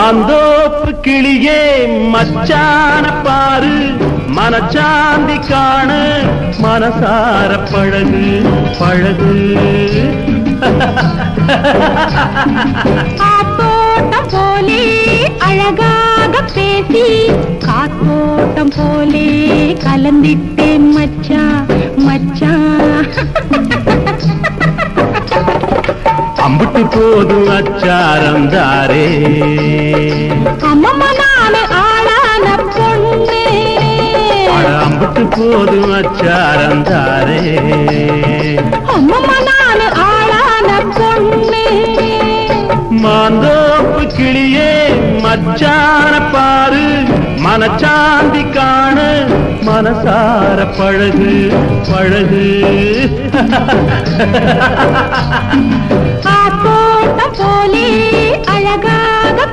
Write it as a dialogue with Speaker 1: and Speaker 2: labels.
Speaker 1: மாந்தோப்பு கிளியே மச்சான பாரு மனச்சாந்தி காணு மனசார பழகு பழகு
Speaker 2: காத்தோட்டம் போலே அழகாக பேசி காத்தோட்டம் போலே கலந்திட்டேன் மச்சான் மச்சான்
Speaker 1: அம்புட்டு போதும் அச்சாரம் தாரே
Speaker 2: அம்மம்மா நானு ஆளான பொண்ணு
Speaker 1: அம்புட்டு போதும் அச்சாரம் தாரே
Speaker 2: அம்மம்மா நானு ஆளான பொண்ணு
Speaker 1: மாந்தோப்பு கிளியே மச்சான பாரு மனச்சாந்தி காணு மனசார பழகு பழகு
Speaker 2: காத்தோட்டம் போலே அழகாக